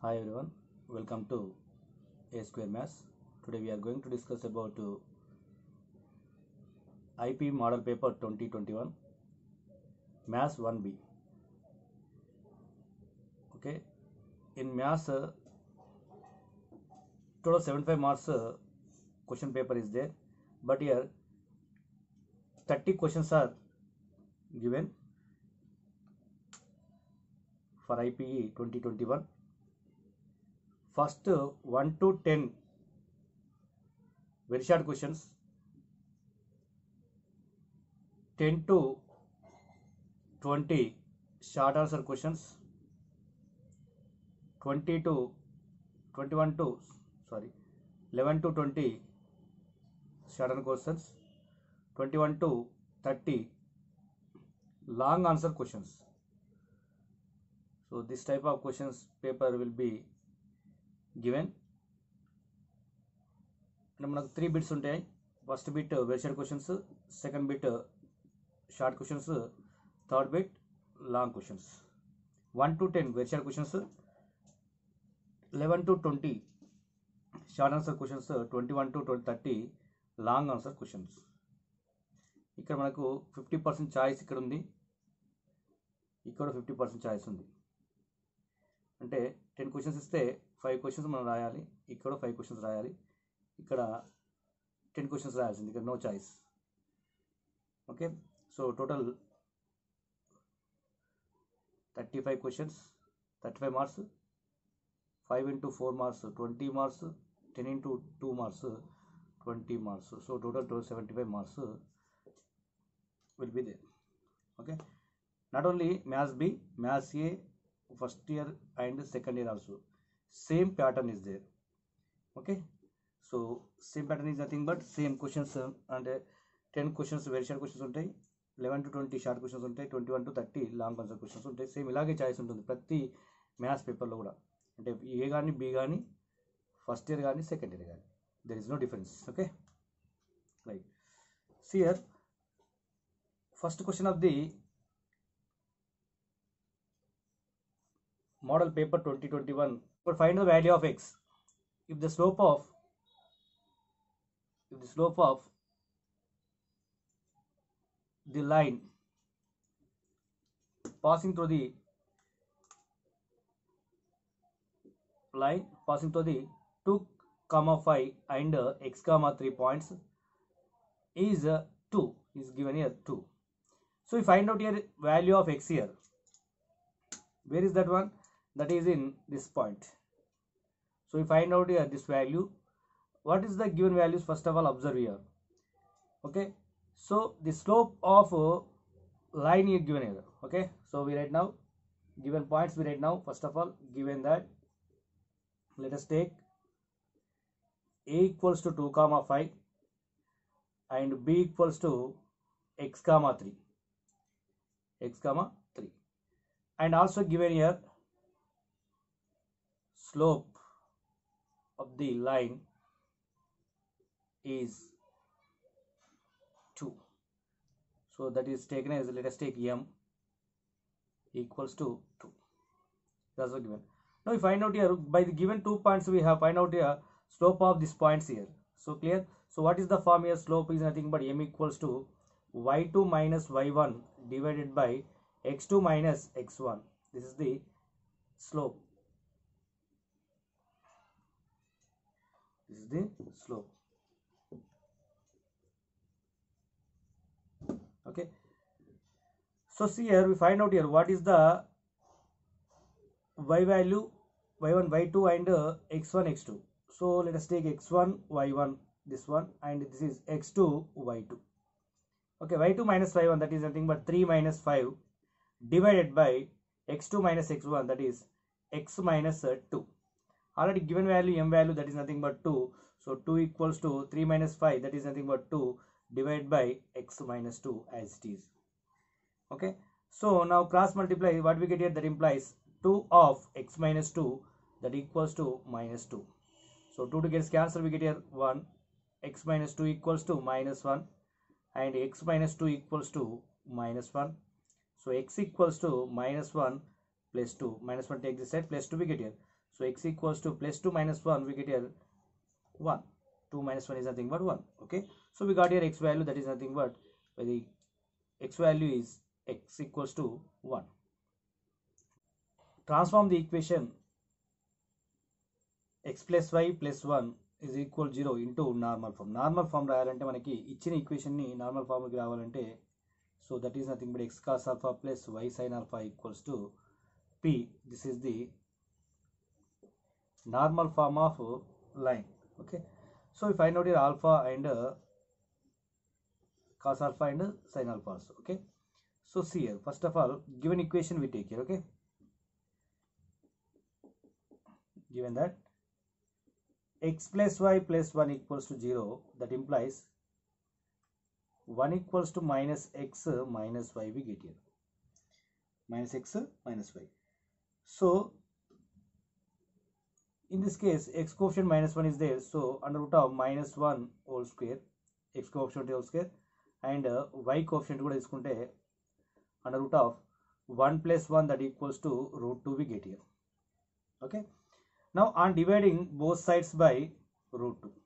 Hi everyone, welcome to A Square Maths. Today we are going to discuss about IP Model Paper 2021 Maths 1B. Okay, in Maths total 75 marks question paper is there, but here 30 questions are given for IPE 2021. First 1 to 10 very short questions, 10 to 20 short answer questions, 20 to 21 to 11 to 20 short answer questions, 21 to 30 long answer questions. So this type of questions paper will be given. And మనకు 3 bits ఉంటాయి. First bit very short questions, second bit short questions, third bit long questions. 1 to 10 very short questions, 11 to 20 short answer questions, 21 to 30 long answer questions. ఇక్కడ మనకు 50% choice ఇక్కడ ఉంది, ఇక్కడ 50% choice ఉంది. అంటే 10 questions ఇస్తే 5 క్వశ్చన్స్ మనం రాయాలి, ఇక్కడ 5 క్వశ్చన్స్ రాయాలి, ఇక్కడ 10 క్వశ్చన్స్ రాయాల్సింది, ఇక్కడ no choice. Okay, so total 35 questions, 35 marks, 5 into 4 marks 20 marks, 10 into 2 marks 20 marks. So total 75 marks will be there. Okay, not only Maths B, Maths A first year and second year also same pattern is there. Okay, so same pattern is nothing but same questions and 10 questions very short questions ఉంటాయి, 11 to 20 short questions ఉంటాయి, 21 to 30 long answer questions ఉంటాయి. Same ఇలాగే choice ఉంటుంది ప్రతి maths పేపర్లో కూడా. అంటే ఏ కానీ బి కానీ ఫస్ట్ ఇయర్ కానీ సెకండ్ ఇయర్ కానీ there is no difference. Okay, right. See here first question of the model paper 2021. For find the value of x if the slope of the line passing through the 2, 5 and x, 3 points is 2 is given here 2. So we find out here value of x here. Where is that one? That is in this point. So we find out here this value. What is the given values? First of all, observe here. Okay, so the slope of line is given here. Okay, so we write now given points. We write now first of all, given that let us take a equals to 2, 5 and b equals to x, 3, and also given here slope of the line is 2. So that is taken as, let us take m equals to 2. That's what given. Now we find out here by the given 2 points we have find out here slope of these points here. So clear? So what is the form here? Slope is nothing but m equals to y2 minus y1 divided by x2 minus x1. This is the slope. This is the slope. Okay, so see here we find out here what is the y value, y1, y2 and x1, x2. So let us take x1, y1, this one, and this is x2, y2. Okay, y2 minus y1 that is nothing but 3 minus 5 divided by x2 minus x1 that is x minus 2. Already given value m value that is nothing but 2. So 2 equals to 3 minus 5 that is nothing but 2 divided by x minus 2 as it is. Okay, so now cross multiply, what we get here, that implies 2 of x minus 2 that equals to minus 2. So 2 gets cancelled, we get here 1, x minus 2 equals to minus 1 and x minus 2 equals to minus 1. So x equals to minus 1 plus 2, minus 1 take this side, plus 2 we get here. So x equals to plus 2 minus 1, we get here 1. 2 minus 1 is nothing but 1. Okay, so we got here x value, that is nothing but the x value is x equals to 1. Transform the equation x plus y plus 1 is equal 0 into normal form. Normal form రాయాలంటే మనకి ఇచ్చిన equation ని normal form కి రావాలంటే so that is nothing but x cos alpha plus y sin alpha equals to p. This is the normal form of line. Okay, so we find out here alpha and cos alpha and sin alpha also. Okay, so see here, first of all, given equation we take here. Okay, given that x plus y plus 1 equals to 0, that implies 1 equals to minus x minus y, we get here minus x minus y. So in this case x coefficient minus 1 is there, so under root of minus 1 whole square, x coefficient whole square, and y coefficient kuda iskunte under root of 1 plus 1, that equals to root 2, we get here. Okay, now on dividing both sides by root 2,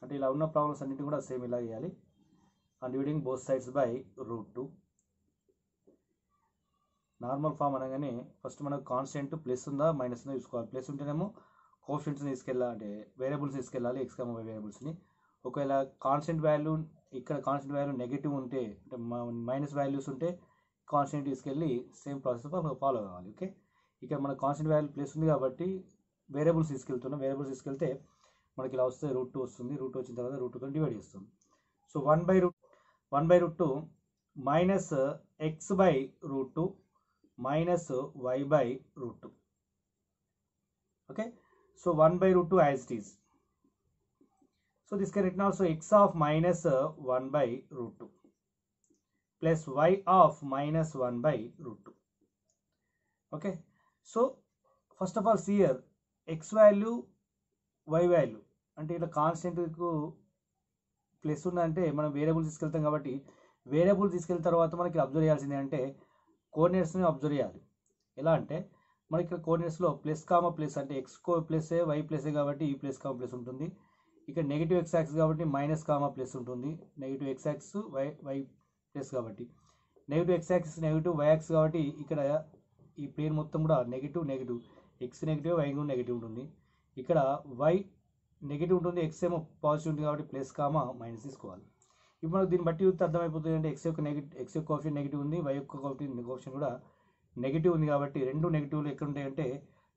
అంటే ఇలా ఉన్న problems అన్నింటి కూడా same ఇలా చేయాలి. On dividing both sides by root 2. Normal form అనగానే first మనకు constant plus ఉందా మైనస్ ఉందా చూసుకోవాలి. ప్లస్ ఉంటేనేమో కోఎఫిషియంట్స్ని తీసుకెళ్ళాలి, అంటే వేరియబుల్స్ తీసుకెళ్ళాలి, ఎక్స్ కామా వై వేరియబుల్స్ని. ఒకవేళ కాన్స్టెంట్ వాల్యూ ఇక్కడ కాన్స్టెంట్ వాల్యూ నెగిటివ్ ఉంటే, అంటే మైనస్ వాల్యూస్ ఉంటే కాన్స్టెంట్ తీసుకెళ్ళి సేమ్ ప్రాసెస్ ఫాలో కావాలి. ఓకే, ఇక్కడ మన కాన్స్టెంట్ వాల్యూ ప్లస్ ఉంది కాబట్టి వేరియబుల్స్ తీసుకెళ్తున్నాం. వేరియబుల్స్ తీసుకెళ్తే మనకి ఇలా వస్తే రూట్ 2 వస్తుంది. రూట్ 2 వచ్చిన తర్వాత రూట్ 2తో డివైడ్ చేస్తాం. So 1 by root 2 minus x by root 2 minus y by root 2. Okay, so 1 by root 2 as it is. So this can written also x of minus 1 by root 2 plus y of minus 1 by root 2. Okay, so first of all see here x value y value, అంటే ఇట్లా కాన్స్టెంట్కు plus ఉందంటే మనం variable తీసుకెళ్తాం కాబట్టి variable తీసుకెళ్ళిన తర్వాత మనకి observe చేయాల్సింది అంటే కోఆర్డినేట్స్ని అబ్జర్వ్ చేయాలి. ఎలా అంటే మనకి ఇక్కడ కోఆర్డినేట్స్లో ప్లస్ కామా ప్లస్, అంటే ఎక్స్ ప్లస్ వై ప్లస్ కాబట్టి ఈ ప్లస్ కామా ప్లస్ ఉంటుంది. ఇక్కడ నెగిటివ్ ఎక్స్ యాక్స్ కాబట్టి మైనస్ కామా ప్లస్ ఉంటుంది. Negative X axis Y plus కాబట్టి negative X axis negative Y axis కాబట్టి ఇక్కడ ఈ ప్లేన్ మొత్తం కూడా negative negative, X negative Y కూడా నెగిటివ్ ఉంటుంది. ఇక్కడ వై నెగిటివ్ ఉంటుంది, ఎక్స్ ఏమో పాజిటివ్ ఉంటుంది కాబట్టి ప్లస్ కామా మైనస్ తీసుకోవాలి. ఇప్పుడు మనకు దీన్ని బట్టి చూస్తే అర్థమైపోతుంది, అంటే ఎక్స్ యొక్క కోఎఫిషియంట్ నెగిటివ్ ఉంది, వై యొక్క కోఎఫిషియంట్ కూడా నెగిటివ్ ఉంది. కాబట్టి రెండు నెగిటివ్లు ఎక్కడ ఉంటాయంటే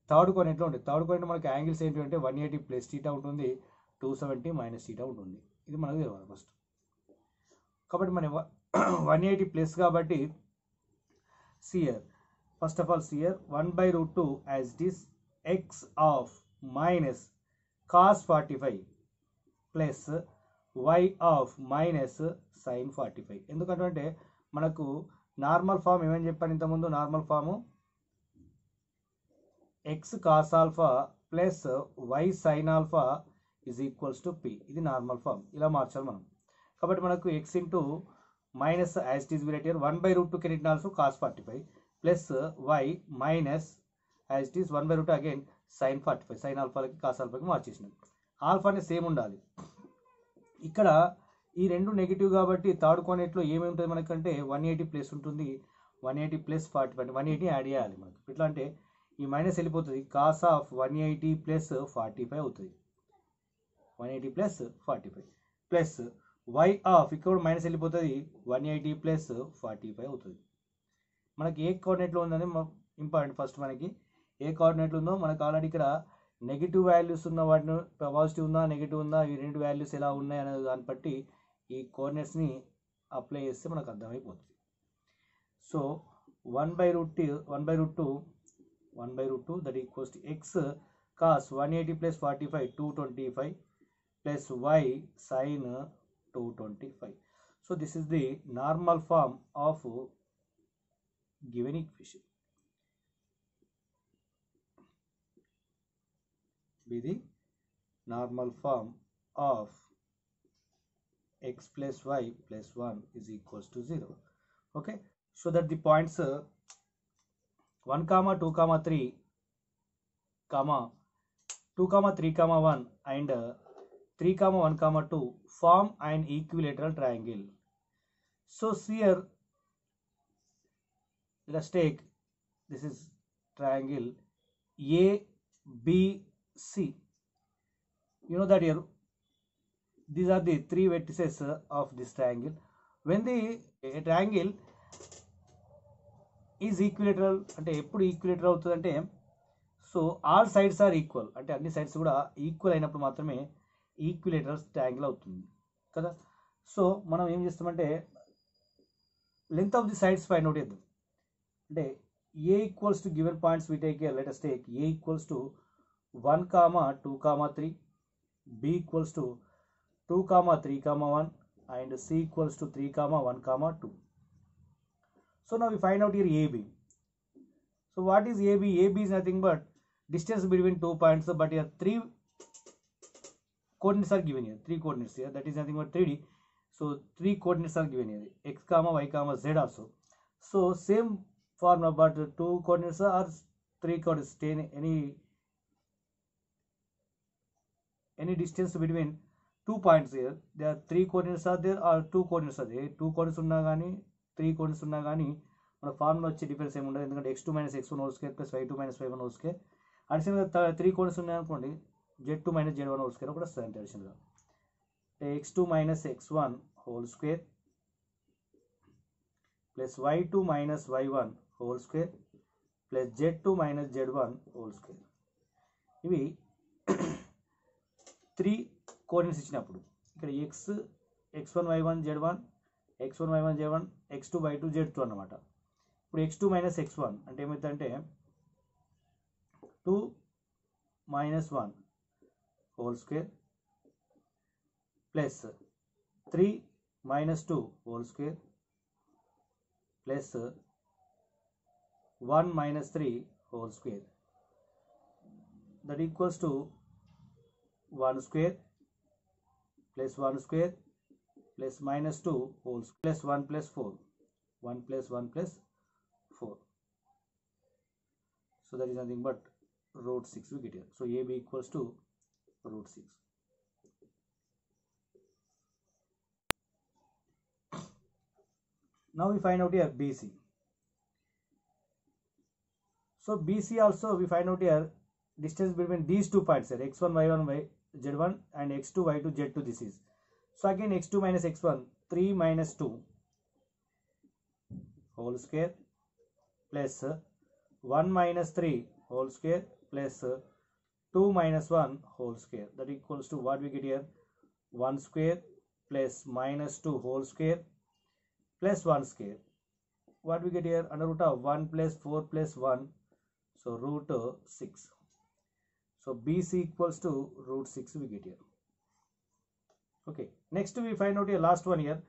థర్డ్ కోఆర్డినేట్లో ఉంటాయి. థర్డ్ కోఆర్డినేట్ మనకి యాంగిల్స్ ఏంటంటే 180 ప్లస్ థీటా ఉంటుంది, 270 మైనస్ థీటా ఉంటుంది. ఇది మనకు తెలియాలి ఫస్ట్. కాబట్టి మన 180 ప్లస్ కాబట్టి సియర్ ఫస్ట్ ఆఫ్ ఆల్ సియర్ 1 by root 2 as it is x of minus cos 45 plus y of minus sin 45. ఎందుకంటే మనకు నార్మల్ ఫామ్ ఏమని చెప్పాను ఇంతకుముందు, normal form x cos alpha plus y sin alpha is equals to p. ఇది normal form, ఇలా మార్చాలి మనం. కాబట్టి మనకు x into minus as it is we write here 1 by root 2 can written also cos 45 plus y minus as it is 1 by root again sin 45, sin ఆల్ఫాకి cos ఆల్ఫాకి మార్చేసినాం. ఆల్ఫాని సేమ్ ఉండాలి. ఇక్కడ ఈ రెండు నెగిటివ్ కాబట్టి థర్డ్ కోఆర్డినేట్లో ఏమేమి ఉంటుంది మనకంటే 180 ప్లస్ ఉంటుంది, 180 ప్లస్ 45, 180 యాడ్ చేయాలి మనకు. ఎట్లా అంటే ఈ మైనస్ వెళ్ళిపోతుంది, కాస్ ఆఫ్ 180 ప్లస్ 45 అవుతుంది, 180 ప్లస్ 45 ప్లస్ వై ఆఫ్ ఇక్కడ మైనస్ వెళ్ళిపోతుంది, 180 ప్లస్ 45 అవుతుంది. మనకి ఏ కోఆర్డినేట్లో ఉందని ఇంపార్టెంట్. ఫస్ట్ మనకి ఏ కోఆర్డినేట్లు ఉందో మనకు ఆల్రెడీ ఇక్కడ నెగిటివ్ వాల్యూస్ ఉన్న వాటిని పాజిటివ్ ఉందా నెగిటివ్ ఉందా ఈ రెండు వాల్యూస్ ఎలా ఉన్నాయి అనే దాన్ని బట్టి ఈ కోఆర్డినేట్స్ని అప్లై చేస్తే మనకు అర్థమైపోతుంది. So 1 by root 2 that equals to x cos 180 plus 45 225 plus y sine 225. So this is the normal form of given equation. Be the normal form of x plus y plus 1 is equals to 0. Okay, so that the points 1 comma 2 comma 3 comma 2 comma 3 comma 1 and 3 comma 1 comma 2 form an equilateral triangle. So here let's take this is triangle ABC. You know that here these are the three vertices of this triangle. When the triangle is equilateral అంటే ఎప్పుడు equilateral అవుతుందంటే so all sides are equal అంటే అన్ని sides కూడా equal అయినప్పుడు మాత్రమే equilateral triangle అవుతుంది కదా. సో మనం ఏం చేస్తామంటే length of the sides find out చేద్దాం. అంటే A equals to given points we take let us take A equals to 1 comma 2 comma 3, B equals to 2 comma 3 comma 1 and c equals to 3 comma 1 comma 2. So now we find out here AB. So what is AB? AB is nothing but distance between 2 points, but here 3 coordinates are given here. 3 coordinates here, that is nothing but 3D. So 3 coordinates are given here, x comma y comma z also. So same formula, but 2 coordinates are 3 coordinates. Any distance between 2 points here, there are 3 coordinates are there or 2 coordinates are there. 2 coordinates ఉన్నా కానీ 3 coordinates ఉన్నా కానీ మన formula వచ్చే difference ఏమి ఉండదు, ఎందుకంటే x2 minus x1 whole square plus y2 minus y1 whole square. అడిషనల్గా 3 కోఆర్డినేట్స్ ఉన్నాయనుకోండి z2 minus z1 whole square కూడా వస్తుంది. అడిషనల్గా x2 minus x1 whole square plus y2 minus y1 whole square plus z2 minus z1 whole square. ఇవి 3 coordinates ఇచ్చినప్పుడు ఇక్కడ x1 y1 z1 x1 y1 z1 x2 y2 z2 అన్నమాట. ఇప్పుడు x2 minus x1 అంటే ఏమవుతుందంటే 2 minus 1 whole square plus 3 minus 2 whole square plus 1 minus 3 whole square that equals to 1 square plus 1 square plus minus 2 whole plus 1 plus 4, 1 plus 1 plus 4. So that is nothing but root 6 we get here. So AB equals to root 6. Now we find out here BC. So BC also we find out here distance between these 2 points here, x1 y1 z1 and x2 y2 z2 this is. So again x2 minus x1 3 minus 2 whole square plus 1 minus 3 whole square plus 2 minus 1 whole square, that equals to what we get here 1 square plus minus 2 whole square plus 1 square. What we get here under root of 1 plus 4 plus 1, so root 6. So BC equals to root 6 we get here. Okay, next we find out here last one here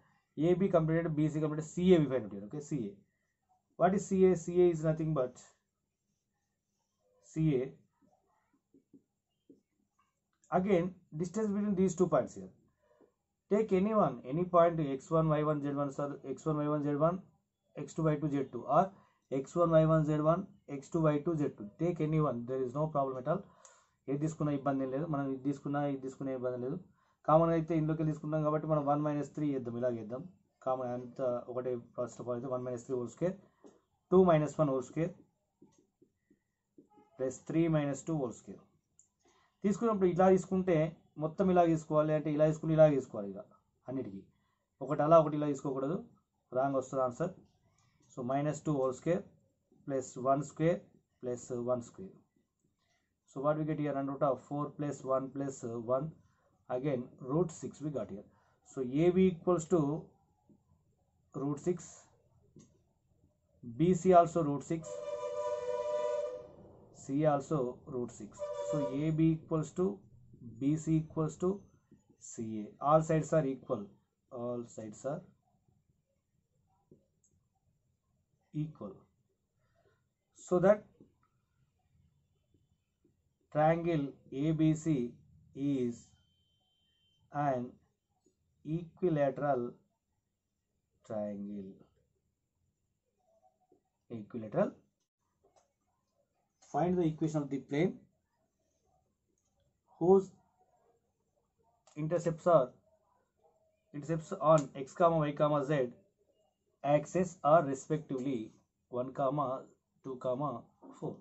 AB completed, BC completed, CA we find out here. Okay, CA. What is CA? CA is nothing but CA. Again, distance between these 2 points here. Take any point x1 y1 z1 or x1 y1 z1 x2 y2 z2 or x1 y1 z1 x2 y2 z2. Take any one, there is no problem at all. ఏది తీసుకున్నా ఇబ్బంది ఏం లేదు, మనం ఇది తీసుకున్నా ఇబ్బంది లేదు. కామన్ అయితే ఇందులోకి తీసుకుంటాం కాబట్టి మనం 1 మైనస్ 3 వేద్దాం, ఇలాగ వేద్దాం. కామన్ అంత ఒకటే ఫస్ట్ ఆఫ్ ఆల్ అయితే 1 minus 3 whole square 2 minus 1 whole square plus 3 minus 2 whole square. తీసుకున్నప్పుడు ఇలా తీసుకుంటే మొత్తం ఇలా తీసుకోవాలి, అంటే ఇలా తీసుకుని ఇలా తీసుకోవాలి. ఇలా అన్నిటికీ ఒకటి అలా ఒకటి ఇలా తీసుకోకూడదు, రాంగ్ వస్తుంది answer. So minus 2 whole square plus 1 square plus 1 square. So what we get here under root of 4 plus 1 plus 1, again root 6 we got here. So AB equals to root 6, BC also root 6, CA also root 6. So AB equals to BC equals to CA. All sides are equal, all sides are equal, so that triangle ABC is an equilateral triangle. Equilateral. Find the equation of the plane. whose intercepts on x comma y comma z axis are respectively 1 comma 2 comma 4.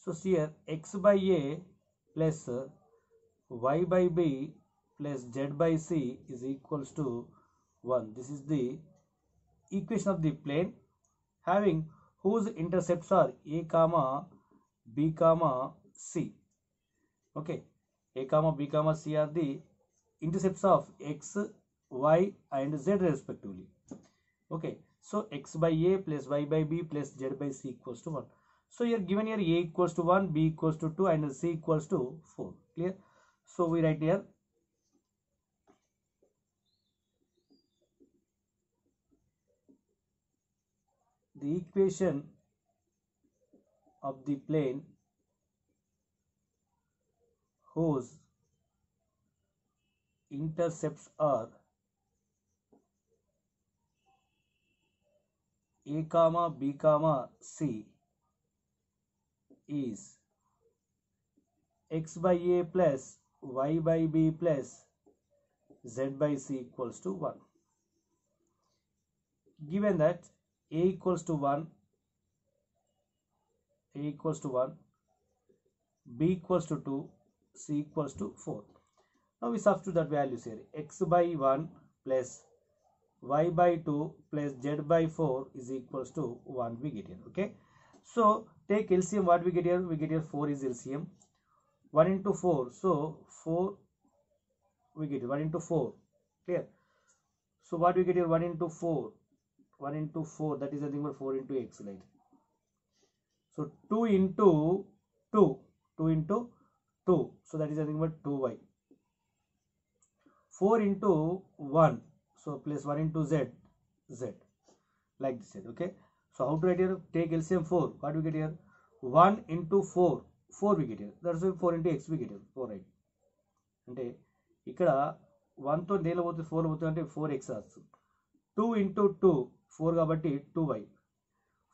So here x by a plus y by b plus z by c is equals to 1. This is the equation of the plane having whose intercepts are a comma b comma c. Okay, a comma b comma c are the intercepts of x, y and z respectively. Okay, so x by a plus y by b plus z by c equals to 1. So here given here a equals to 1, b equals to 2 and c equals to 4. Clear? So we write here the equation of the plane whose intercepts are a comma b comma c is x by a plus y by b plus z by c equals to 1. Given that a equals to 1, b equals to 2, c equals to 4. Now we substitute that values here. X by 1 plus y by 2 plus z by 4 is equals to 1 we get here. Okay. So take LCM, what we get here? We get here 4 is LCM. 1 into 4. So 4 we get 1 into 4. Clear? So what we get here? 1 into 4. 1 into 4, that is nothing but 4 into x, right? So 2 into 2. 2 into 2. So that is nothing but 2y. 4 into 1. So plus 1 into z. Like this. Okay. So how to write here? Take LCM 4. What we get here? 1 into 4. 4 we get here. That's why 4 into x we get here. 4, right? అంటే ఇక్కడ 1 తో దేలో పోతే 4 పోతుంది అంటే 4x వస్తుంది. 2 into 2 4 కాబట్టి 2y.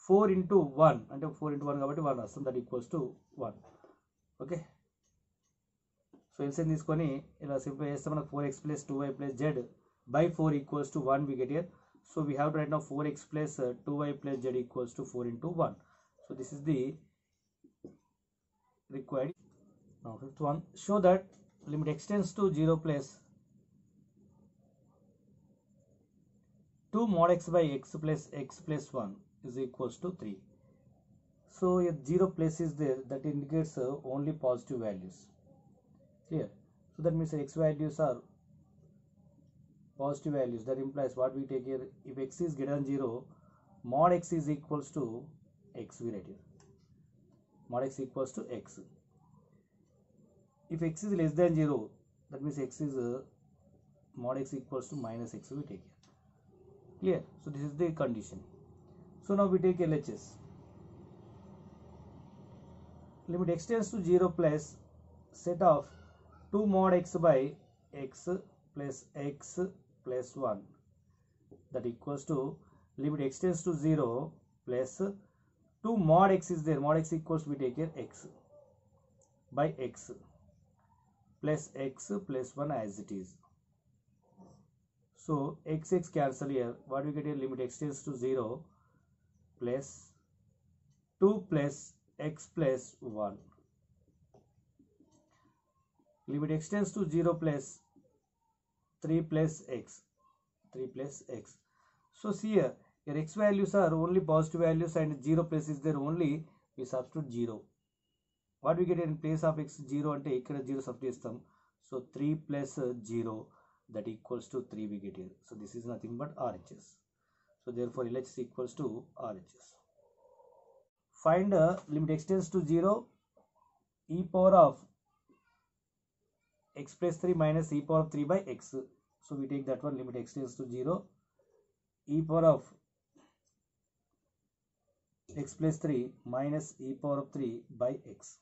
4 into 1 అంటే 4 into 1 కాబట్టి 1 వస్తుంది. That equals to 1. Okay. So LCM తీసుకొని ఇలా సింప్లిఫై చేస్తే మనకు 4x plus 2y plus z by 4 equals to 1 we get here. So we have to write now 4x plus 2y plus z equals to 4 into 1. So this is the required. Now fifth one, show that limit x tends to 0 plus 2 mod x by x plus 1 is equals to 3. So if 0 plus is there, that indicates only positive values. Clear? So that means x values are positive values. That implies what we take here, if x is greater than 0, mod x is equals to x we write here. Mod x equals to x. If x is less than 0, that means x is mod x equals to minus x we take here. Clear? So this is the condition. So now we take LHS. Limit x tends to 0 plus set of 2 mod x by x plus 1 that equals to limit x tends to 0 plus 2 mod x is there. Mod x equals we take here x by x plus 1 as it is. So x cancel here. What we get here? Limit x tends to 0 plus 2 plus x plus 1. Limit x tends to 0 plus 3 plus x. So see here, your x values are only positive values and 0 plus is there only. We substitute 0. What we get in place of x 0 ante ikkada 0 substitute chestam. So 3 plus 0 that equals to 3 we get here. So this is nothing but RHS. So therefore LHS equals to RHS. Find limit x tends to 0 e power of x plus 3 minus e power of 3 by x. So we take that one, limit x tends to 0 e power of x plus 3 minus e power of 3 by x.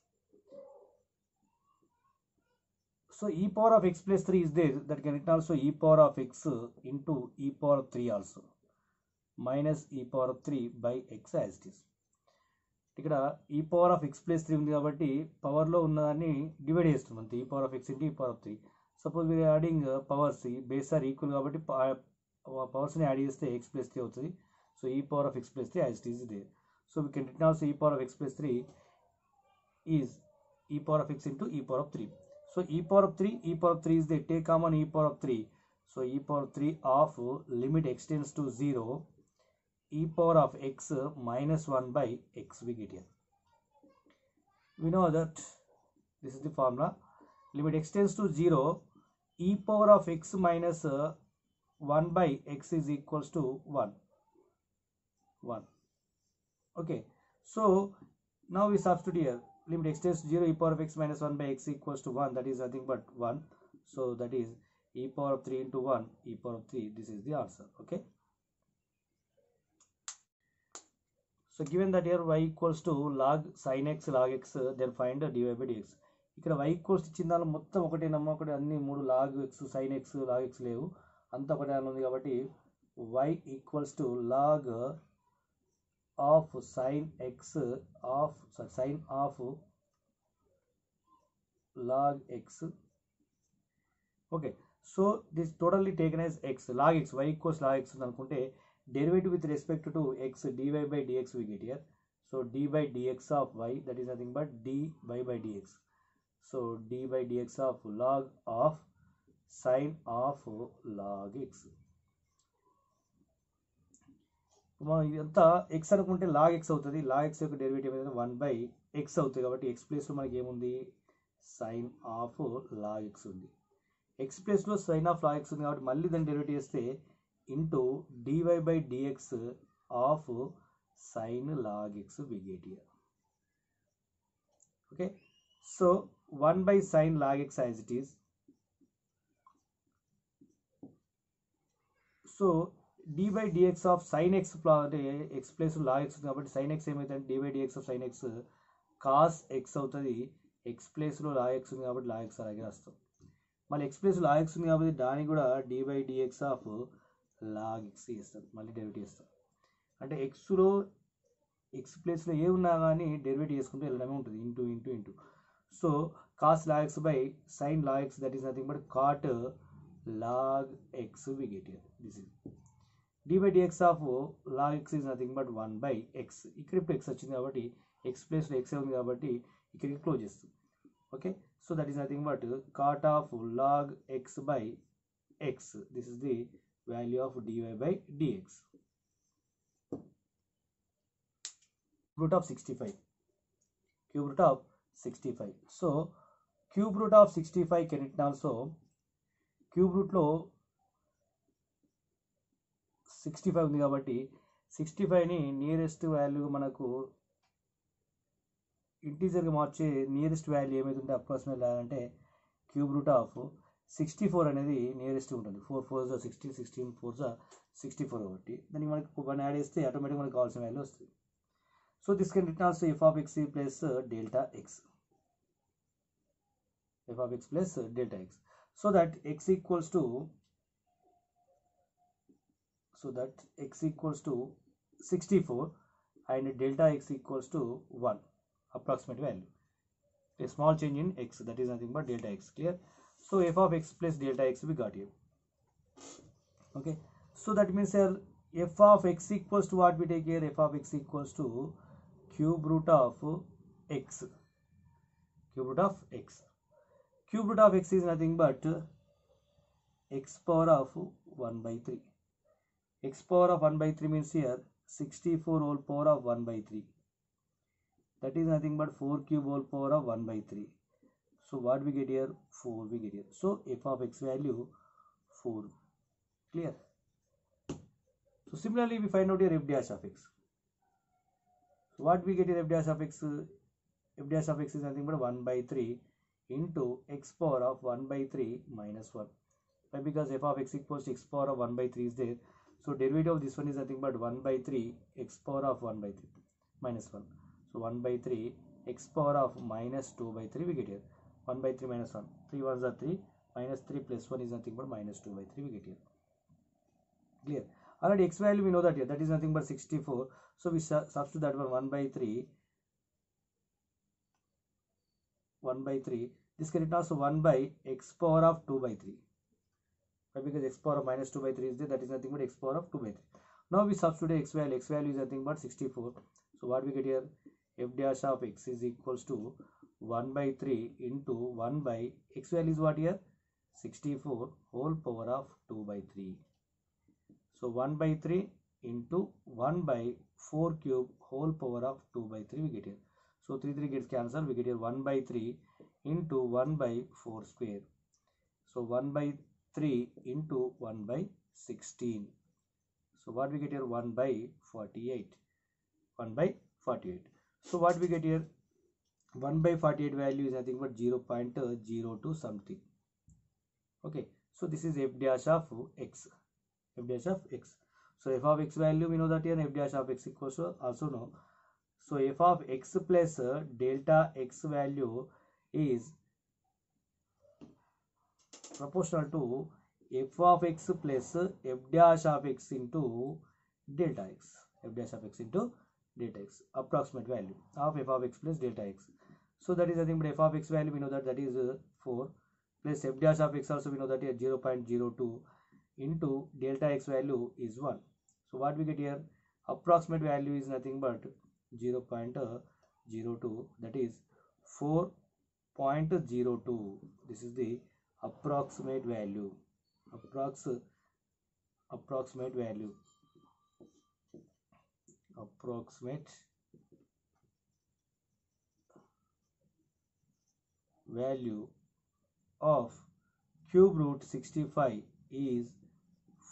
So e power of x plus 3 is there, that can written also e power of x into e power of 3 also minus e power of 3 by x as it is. ఇక్కడ ఈ power of x plus 3 ఉంది కాబట్టి పవర్లో ఉన్నదాన్ని divide చేస్తున్నాం అంతే. E power of x into e power of 3. Suppose we are adding powers, base are equal కాబట్టి పవర్స్ని యాడ్ చేస్తే ఎక్స్ ప్లస్ 3 అవుతుంది. So e power of x plus 3 as it is there. So we can written also e power of x plus 3 is e power of x into e power of 3. So e power of 3 is the take common e power of 3. So e power of 3 of limit x tends to 0 e power of x minus 1 by x we get here. We know that this is the formula. Limit x tends to 0 e power of x minus 1 by x is equals to 1. Okay. So now we substitute here. Limit x tends to 0 e power of x minus 1 by x equals to 1. That is nothing but 1. So that is e power of 3 into 1 e power of 3. This is the answer. Okay. So given that here y equals to log sin x log x, then find dy by dx. ఇక్కడ y equals ఇచ్చిన దానిలో మొత్తం ఒకటే ఒకటి అన్ని 3 log x sin x log x లేవు, అంత ఒకటే ఉంది కాబట్టి y equals to log of sin x of sin of log x. Okay, so this totally taken as x log x, y equals log x అనుకుంటే derivative with respect to x dy by dx we get here. So d by dx of y, that is nothing but dy by dx. So d by dx of log of sin of log x. ఇదంతా X అనుకుంటే log X అవుతుంది. Log X యొక్క derivative అనేది 1 by X అవుతుంది కాబట్టి X ప్లేస్లో మనకి ఏముంది, సైన్ ఆఫ్ లాగ్ ఎక్స్ ఉంది. ఎక్స్ ప్లేస్లో సైన్ ఆఫ్ లాగ్ ఎక్స్ ఉంది కాబట్టి మళ్ళీ దాన్ని డెరివేటివ్ చేస్తే into dy by dx of sine log x we get here. Okay, so 1 by sine log x as it is. So d by dx of sin x అంటే x plus log x కాబట్టి sin x ఏమైతుంది, d by dx of sin x cos x అవుతుంది. x ప్లేస్లో log x ఉంది కాబట్టి log x అలాగే వస్తాం. మళ్ళీ x ప్లేస్ log x ఉంది కాబట్టి దానికి కూడా d by dx of log x చేస్తాం, మళ్ళీ డెరివేటివ్ చేస్తాం. అంటే xలో x ప్లేస్లో ఏ ఉన్నా కానీ డెరివేటివ్ చేసుకుంటూ వెళ్ళడమే ఉంటుంది, into. So cos log x by sin log x, that is nothing but cot log x we get here. This is d by dx of log x is nothing but 1 by x. ఇక్కడ ఇప్పుడు x వచ్చింది కాబట్టి x ప్లేస్లో x ఉంది కాబట్టి ఇక్కడికి close చేస్తుంది. Okay, so that is nothing but cot of log x by x. This is the value of dy by dx. Cube root of 65. Cube root of 65. So cube root of 65 can written also cube root లో 65 ఉంది కాబట్టి 65ని nearest value మనకు ఇంటీజర్గా మార్చే nearest value ఏమైతుంటే approximate అంటే cube root of 64 అనేది nearest ఉంటుంది. 4 4 16, 16 4 64 కాబట్టి దానికి మనకి 1 యాడ్ చేస్తే ఆటోమేటిక్గా మనకు కావాల్సిన వాల్యూ వస్తుంది. So this can return also F of x plus delta X, F of x plus delta X. So that X equals to x equals to 64 and delta x equals to 1, approximate value. A small change in x, that is nothing but delta x. Clear? So f of x plus delta x we got here. Okay, so that means here f of x equals to what we take here, f of x equals to cube root of x. Cube root of x. Cube root of x is nothing but x power of 1 by 3. X power of 1 by 3 means here 64 whole power of 1 by 3. That is nothing but 4 cube whole power of 1 by 3. So what we get here? 4 we get here. So f of x value 4. Clear? So similarly we find out here f dash of x. So what we get here f dash of x? F dash of x is nothing but 1 by 3 into x power of 1 by 3 minus 1. Why? Because f of x equals to x power of 1 by 3 is there. So derivative of this one is nothing but 1 by 3 x power of 1 by 3 minus 1. So 1 by 3 x power of minus 2 by 3 we get here. 1 by 3 minus 1. 3 ones are 3. Minus 3 plus 1 is nothing but minus 2 by 3 we get here. Clear? Already x value we know that here. That is nothing but 64. So we substitute that one 1 by 3 1 by 3. This can written also 1 by x power of 2 by 3. Why? Because x power of minus 2 by 3 is there, that is nothing but x power of 2 by 3. Now we substitute x value. X value is nothing but 64. So what we get here? F dash of x is equals to 1 by 3 into 1 by x value is what here? 64 whole power of 2 by 3. So 1 by 3 into 1 by 4 cube whole power of 2 by 3 we get here. So 3 gets cancelled. We get here 1 by 3 into 1 by 4 square. So 1 by 3 into 1 by 16. So what we get here? 1 by 48. 1 by 48. So what we get here? 1 by 48 value is nothing but 0.02 something. Okay. So this is f dash of x. F dash of x. So f of x value we know that here f dash of x equals to also know. So f of x plus delta x value is proportional to f of x plus f dash of x into delta x. F dash of x into delta x. Approximate value of f of x plus delta x. So that is nothing but f of x value we know that is 4 plus f dash of x also we know that is 0.02 into delta x value is 1. So what we get here? Approximate value is nothing but 0.02, that is 4.02. This is the approximate value. Approximate value of cube root 65 is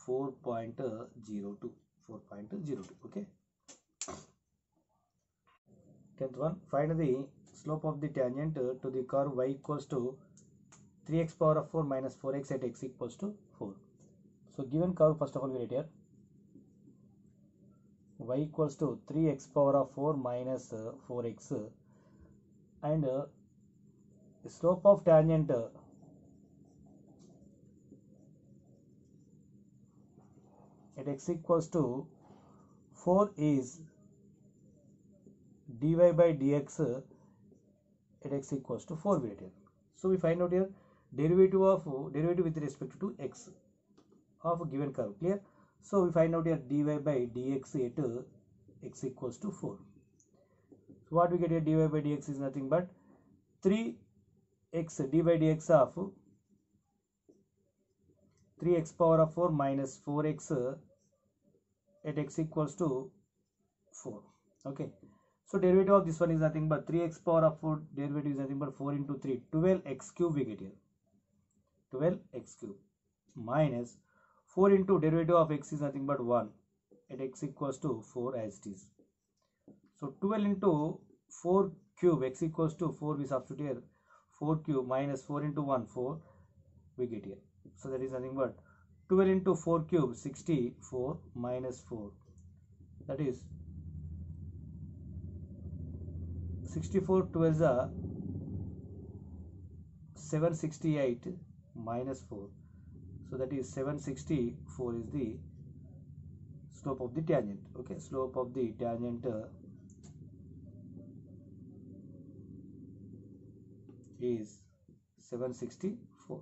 4.02. Okay. 10th one, find the slope of the tangent to the curve y equals to 3x power of 4 minus 4x at x equals to 4. So given curve, first of all we write here y equals to 3x power of 4 minus 4x and the slope of tangent at x equals to 4 is dy by dx at x equals to 4 we write here. So we find out here derivative with respect to x of a given curve. Clear? So we find out here dy by dx at x equals to 4. So what we get here? Dy by dx is nothing but 3x d by dx of 3x power of 4 minus 4x at x equals to 4. Okay. So derivative of this one is nothing but 3x power of 4, derivative is nothing but 4 into 3, 12x cube we get here. 12x cube minus 4 into derivative of x is nothing but 1 at x equals to 4 as it is. So 12 into 4 cube x equals to 4 we substitute here, 4 cube minus 4 into 1 4 we get here. So that is nothing but 12 into 4 cube 64 minus 4, that is 64 12s are 768 minus 4. So that is 764 is the slope of the tangent. Okay, slope of the tangent is 764.